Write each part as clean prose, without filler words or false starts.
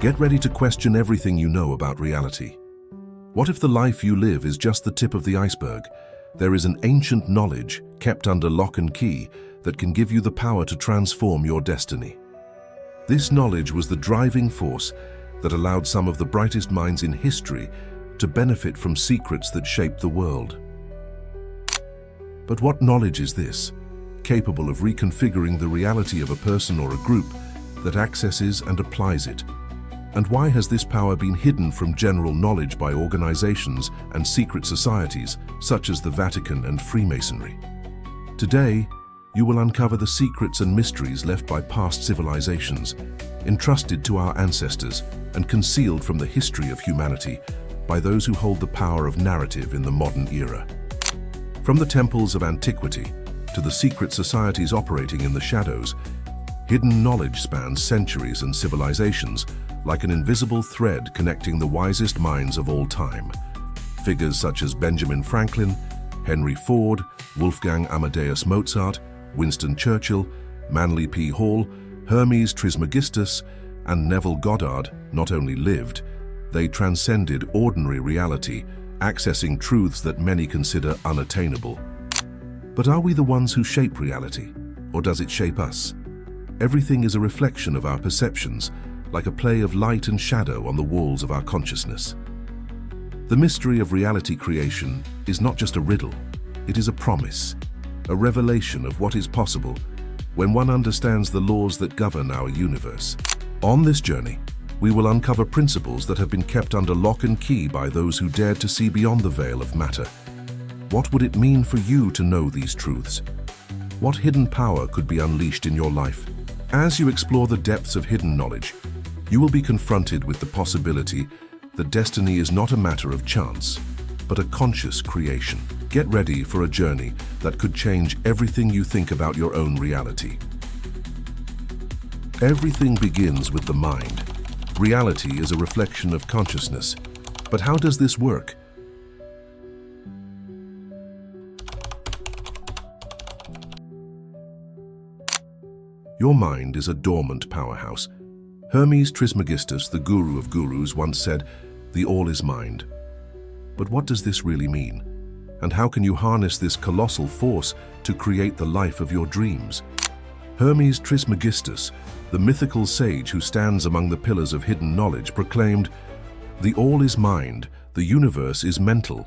Get ready to question everything you know about reality. What if the life you live is just the tip of the iceberg? There is an ancient knowledge kept under lock and key that can give you the power to transform your destiny. This knowledge was the driving force that allowed some of the brightest minds in history to benefit from secrets that shaped the world. But what knowledge is this, capable of reconfiguring the reality of a person or a group that accesses and applies it? And why has this power been hidden from general knowledge by organizations and secret societies such as the Vatican and Freemasonry? Today, you will uncover the secrets and mysteries left by past civilizations, entrusted to our ancestors and concealed from the history of humanity by those who hold the power of narrative in the modern era. From the temples of antiquity to the secret societies operating in the shadows, hidden knowledge spans centuries and civilizations, like an invisible thread connecting the wisest minds of all time. Figures such as Benjamin Franklin, Henry Ford, Wolfgang Amadeus Mozart, Winston Churchill, Manly P. Hall, Hermes Trismegistus, and Neville Goddard not only lived, they transcended ordinary reality, accessing truths that many consider unattainable. But are we the ones who shape reality, or does it shape us? Everything is a reflection of our perceptions, like a play of light and shadow on the walls of our consciousness. The mystery of reality creation is not just a riddle, it is a promise, a revelation of what is possible when one understands the laws that govern our universe. On this journey, we will uncover principles that have been kept under lock and key by those who dared to see beyond the veil of matter. What would it mean for you to know these truths? What hidden power could be unleashed in your life? As you explore the depths of hidden knowledge, you will be confronted with the possibility that destiny is not a matter of chance, but a conscious creation. Get ready for a journey that could change everything you think about your own reality. Everything begins with the mind. Reality is a reflection of consciousness. But how does this work? Your mind is a dormant powerhouse. Hermes Trismegistus, the guru of gurus, once said, "The all is mind." But what does this really mean? And how can you harness this colossal force to create the life of your dreams? Hermes Trismegistus, the mythical sage who stands among the pillars of hidden knowledge, proclaimed, "The all is mind, the universe is mental."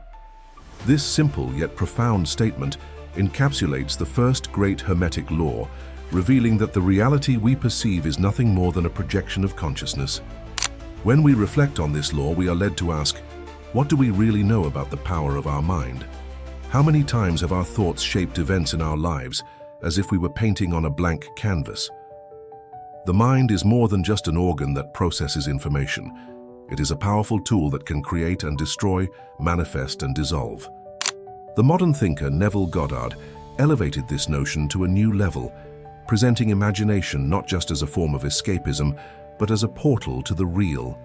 This simple yet profound statement encapsulates the first great Hermetic law, revealing that the reality we perceive is nothing more than a projection of consciousness. When we reflect on this law, we are led to ask, what do we really know about the power of our mind? How many times have our thoughts shaped events in our lives, as if we were painting on a blank canvas? The mind is more than just an organ that processes information. It is a powerful tool that can create and destroy, manifest and dissolve. The modern thinker Neville Goddard elevated this notion to a new level, presenting imagination not just as a form of escapism, but as a portal to the real.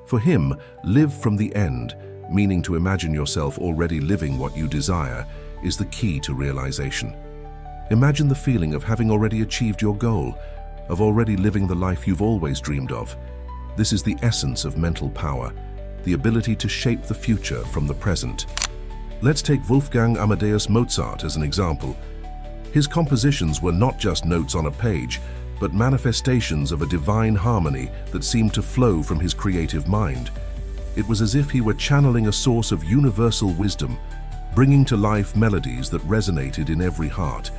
For him, live from the end, meaning to imagine yourself already living what you desire, is the key to realization. Imagine the feeling of having already achieved your goal, of already living the life you've always dreamed of. This is the essence of mental power, the ability to shape the future from the present. Let's take Wolfgang Amadeus Mozart as an example. His compositions were not just notes on a page, but manifestations of a divine harmony that seemed to flow from his creative mind. It was as if he were channeling a source of universal wisdom, bringing to life melodies that resonated in every heart.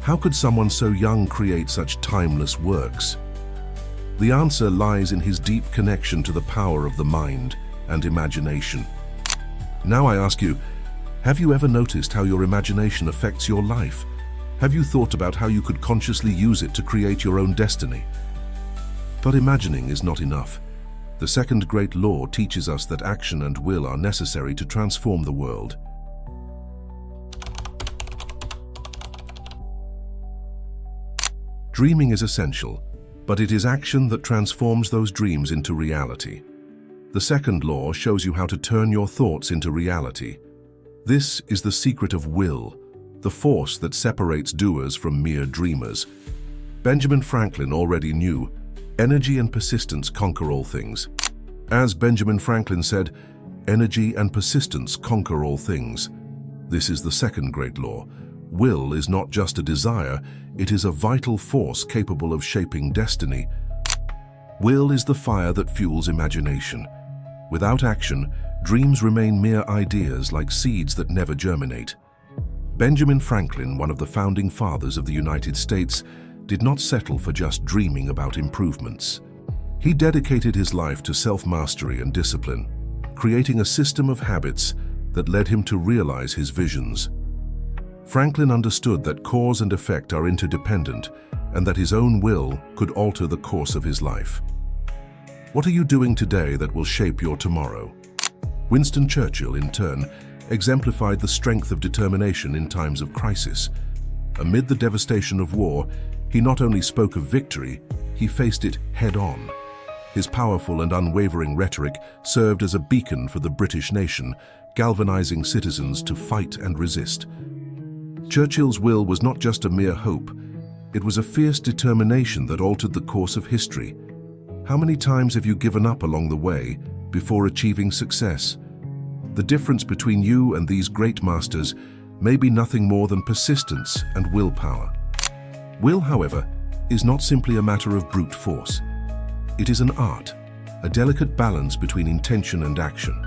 How could someone so young create such timeless works? The answer lies in his deep connection to the power of the mind and imagination. Now I ask you, have you ever noticed how your imagination affects your life? Have you thought about how you could consciously use it to create your own destiny? But imagining is not enough. The second great law teaches us that action and will are necessary to transform the world. Dreaming is essential, but it is action that transforms those dreams into reality. The second law shows you how to turn your thoughts into reality. This is the secret of will, the force that separates doers from mere dreamers. Benjamin Franklin already knew, Energy and persistence conquer all things. As Benjamin Franklin said, energy and persistence conquer all things. This is the second great law. Will is not just a desire, it is a vital force capable of shaping destiny. Will is the fire that fuels imagination. Without action, dreams remain mere ideas like seeds that never germinate. Benjamin Franklin, one of the founding fathers of the United States, did not settle for just dreaming about improvements. He dedicated his life to self-mastery and discipline, creating a system of habits that led him to realize his visions. Franklin understood that cause and effect are interdependent and that his own will could alter the course of his life. What are you doing today that will shape your tomorrow? Winston Churchill, in turn, exemplified the strength of determination in times of crisis. Amid the devastation of war, he not only spoke of victory, he faced it head-on. His powerful and unwavering rhetoric served as a beacon for the British nation, galvanizing citizens to fight and resist. Churchill's will was not just a mere hope, it was a fierce determination that altered the course of history. How many times have you given up along the way before achieving success? The difference between you and these great masters may be nothing more than persistence and willpower. Will, however, is not simply a matter of brute force. It is an art, a delicate balance between intention and action.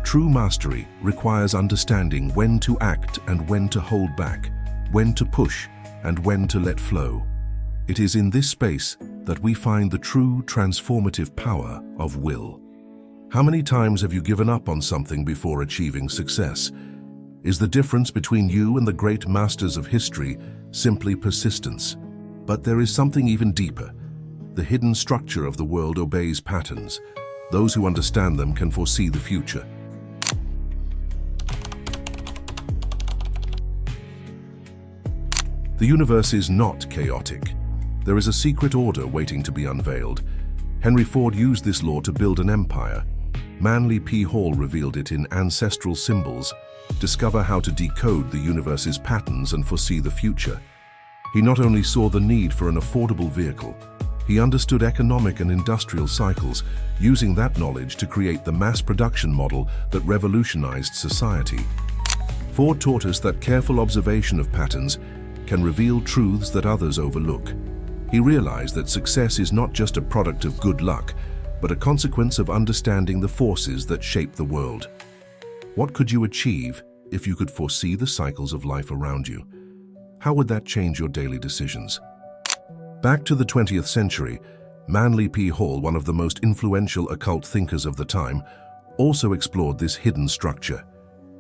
True mastery requires understanding when to act and when to hold back, when to push and when to let flow. It is in this space that we find the true transformative power of will. How many times have you given up on something before achieving success? Is the difference between you and the great masters of history simply persistence? But there is something even deeper. The hidden structure of the world obeys patterns. Those who understand them can foresee the future. The universe is not chaotic. There is a secret order waiting to be unveiled. Henry Ford used this law to build an empire. Manly P. Hall revealed it in Ancestral Symbols. Discover how to decode the universe's patterns and foresee the future. He not only saw the need for an affordable vehicle, he understood economic and industrial cycles, using that knowledge to create the mass production model that revolutionized society. Ford taught us that careful observation of patterns can reveal truths that others overlook. He realized that success is not just a product of good luck, but a consequence of understanding the forces that shape the world. What could you achieve if you could foresee the cycles of life around you? How would that change your daily decisions? Back to the 20th century, Manly P. Hall, one of the most influential occult thinkers of the time, also explored this hidden structure.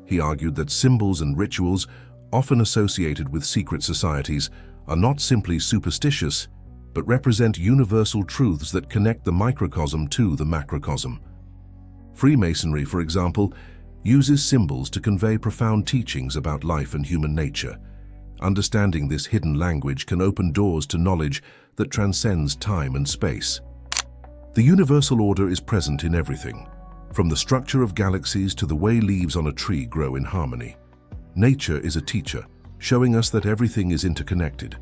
He argued that symbols and rituals, often associated with secret societies, are not simply superstitious, but represent universal truths that connect the microcosm to the macrocosm. Freemasonry, for example, uses symbols to convey profound teachings about life and human nature. Understanding this hidden language can open doors to knowledge that transcends time and space. The universal order is present in everything, from the structure of galaxies to the way leaves on a tree grow in harmony. Nature is a teacher, showing us that everything is interconnected.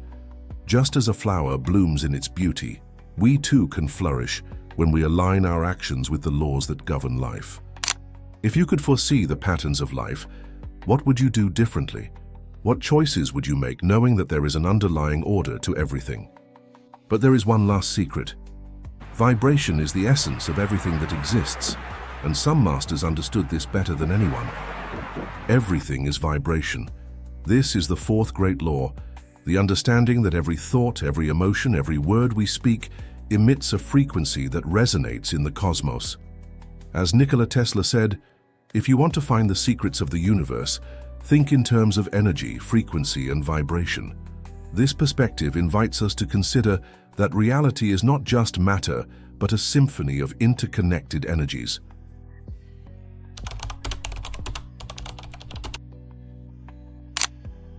Just as a flower blooms in its beauty, we too can flourish when we align our actions with the laws that govern life. If you could foresee the patterns of life, what would you do differently? What choices would you make knowing that there is an underlying order to everything? But there is one last secret. Vibration is the essence of everything that exists, and some masters understood this better than anyone. Everything is vibration. This is the fourth great law, the understanding that every thought, every emotion, every word we speak emits a frequency that resonates in the cosmos. As Nikola Tesla said, if you want to find the secrets of the universe, think in terms of energy, frequency, and vibration. This perspective invites us to consider that reality is not just matter, but a symphony of interconnected energies.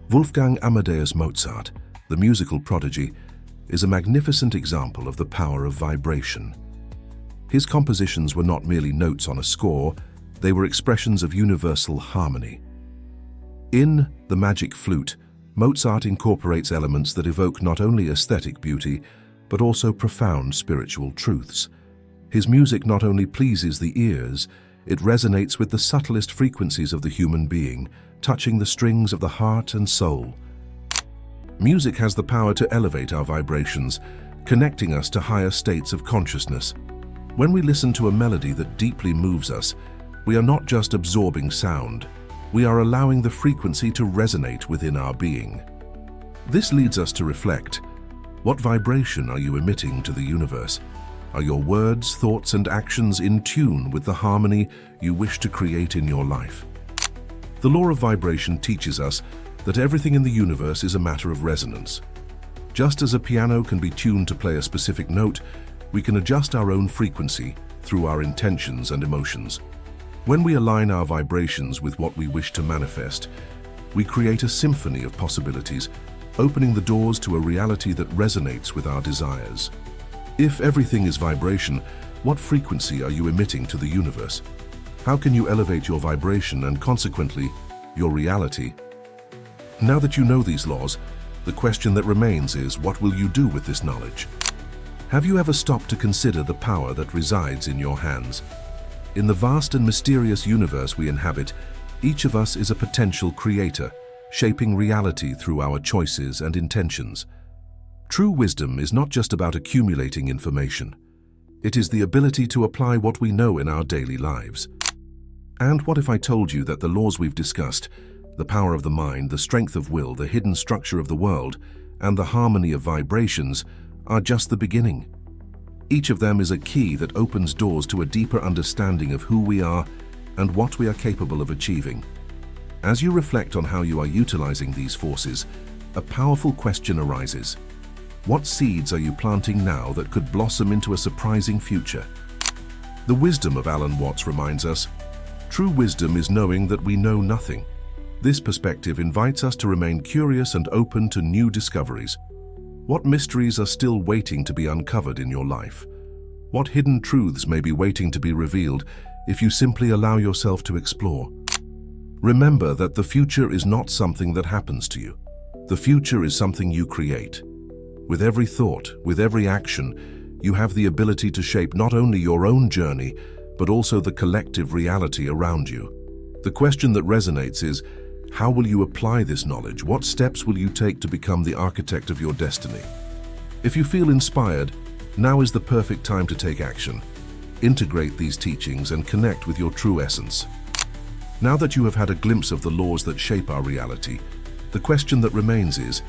Wolfgang Amadeus Mozart, the musical prodigy, is a magnificent example of the power of vibration. His compositions were not merely notes on a score, they were expressions of universal harmony. In The Magic Flute, Mozart incorporates elements that evoke not only aesthetic beauty, but but also profound spiritual truths. His music not only pleases the ears, it resonates with the subtlest frequencies of the human being, touching the strings of the heart and soul. Music has the power to elevate our vibrations, connecting us to higher states of consciousness. When we listen to a melody that deeply moves us, we are not just absorbing sound, we are allowing the frequency to resonate within our being. This leads us to reflect. What vibration are you emitting to the universe? Are your words, thoughts, and actions in tune with the harmony you wish to create in your life? The law of vibration teaches us that everything in the universe is a matter of resonance. Just as a piano can be tuned to play a specific note, we can adjust our own frequency through our intentions and emotions. When we align our vibrations with what we wish to manifest, we create a symphony of possibilities, opening the doors to a reality that resonates with our desires. If everything is vibration, what frequency are you emitting to the universe? How can you elevate your vibration and consequently, your reality? Now that you know these laws, the question that remains is, what will you do with this knowledge? Have you ever stopped to consider the power that resides in your hands? In the vast and mysterious universe we inhabit, each of us is a potential creator, shaping reality through our choices and intentions. True wisdom is not just about accumulating information. It is the ability to apply what we know in our daily lives. And what if I told you that the laws we've discussed, the power of the mind, the strength of will, the hidden structure of the world, and the harmony of vibrations are just the beginning? Each of them is a key that opens doors to a deeper understanding of who we are and what we are capable of achieving. As you reflect on how you are utilizing these forces, a powerful question arises. What seeds are you planting now that could blossom into a surprising future? The wisdom of Alan Watts reminds us, true wisdom is knowing that we know nothing. This perspective invites us to remain curious and open to new discoveries. What mysteries are still waiting to be uncovered in your life? What hidden truths may be waiting to be revealed if you simply allow yourself to explore? Remember that the future is not something that happens to you. The future is something you create. With every thought, with every action, you have the ability to shape not only your own journey, but also the collective reality around you. The question that resonates is, how will you apply this knowledge? What steps will you take to become the architect of your destiny? If you feel inspired, now is the perfect time to take action. Integrate these teachings and connect with your true essence. Now that you have had a glimpse of the laws that shape our reality, the question that remains is,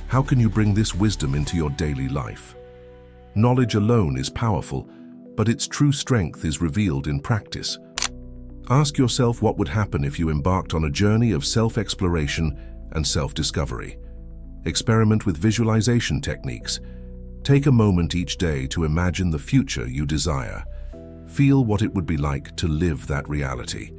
how can you bring this wisdom into your daily life? Knowledge alone is powerful, but its true strength is revealed in practice. Ask yourself what would happen if you embarked on a journey of self-exploration and self-discovery. Experiment with visualization techniques. Take a moment each day to imagine the future you desire. Feel what it would be like to live that reality.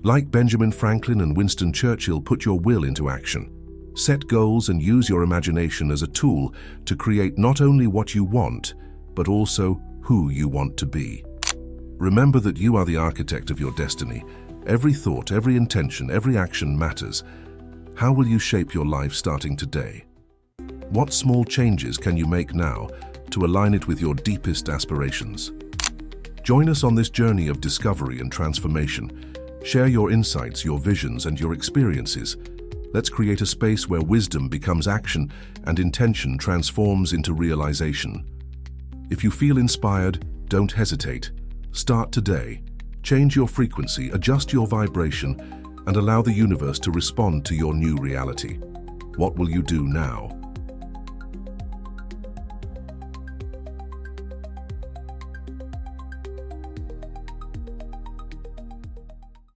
Like Benjamin Franklin and Winston Churchill, put your will into action. Set goals and use your imagination as a tool to create not only what you want, but also who you want to be. Remember that you are the architect of your destiny. Every thought, every intention, every action matters. How will you shape your life starting today? What small changes can you make now to align it with your deepest aspirations? Join us on this journey of discovery and transformation. Share your insights, your visions, and your experiences. Let's create a space where wisdom becomes action and intention transforms into realization. If you feel inspired, don't hesitate. Start today. Change your frequency, adjust your vibration, and allow the universe to respond to your new reality. What will you do now?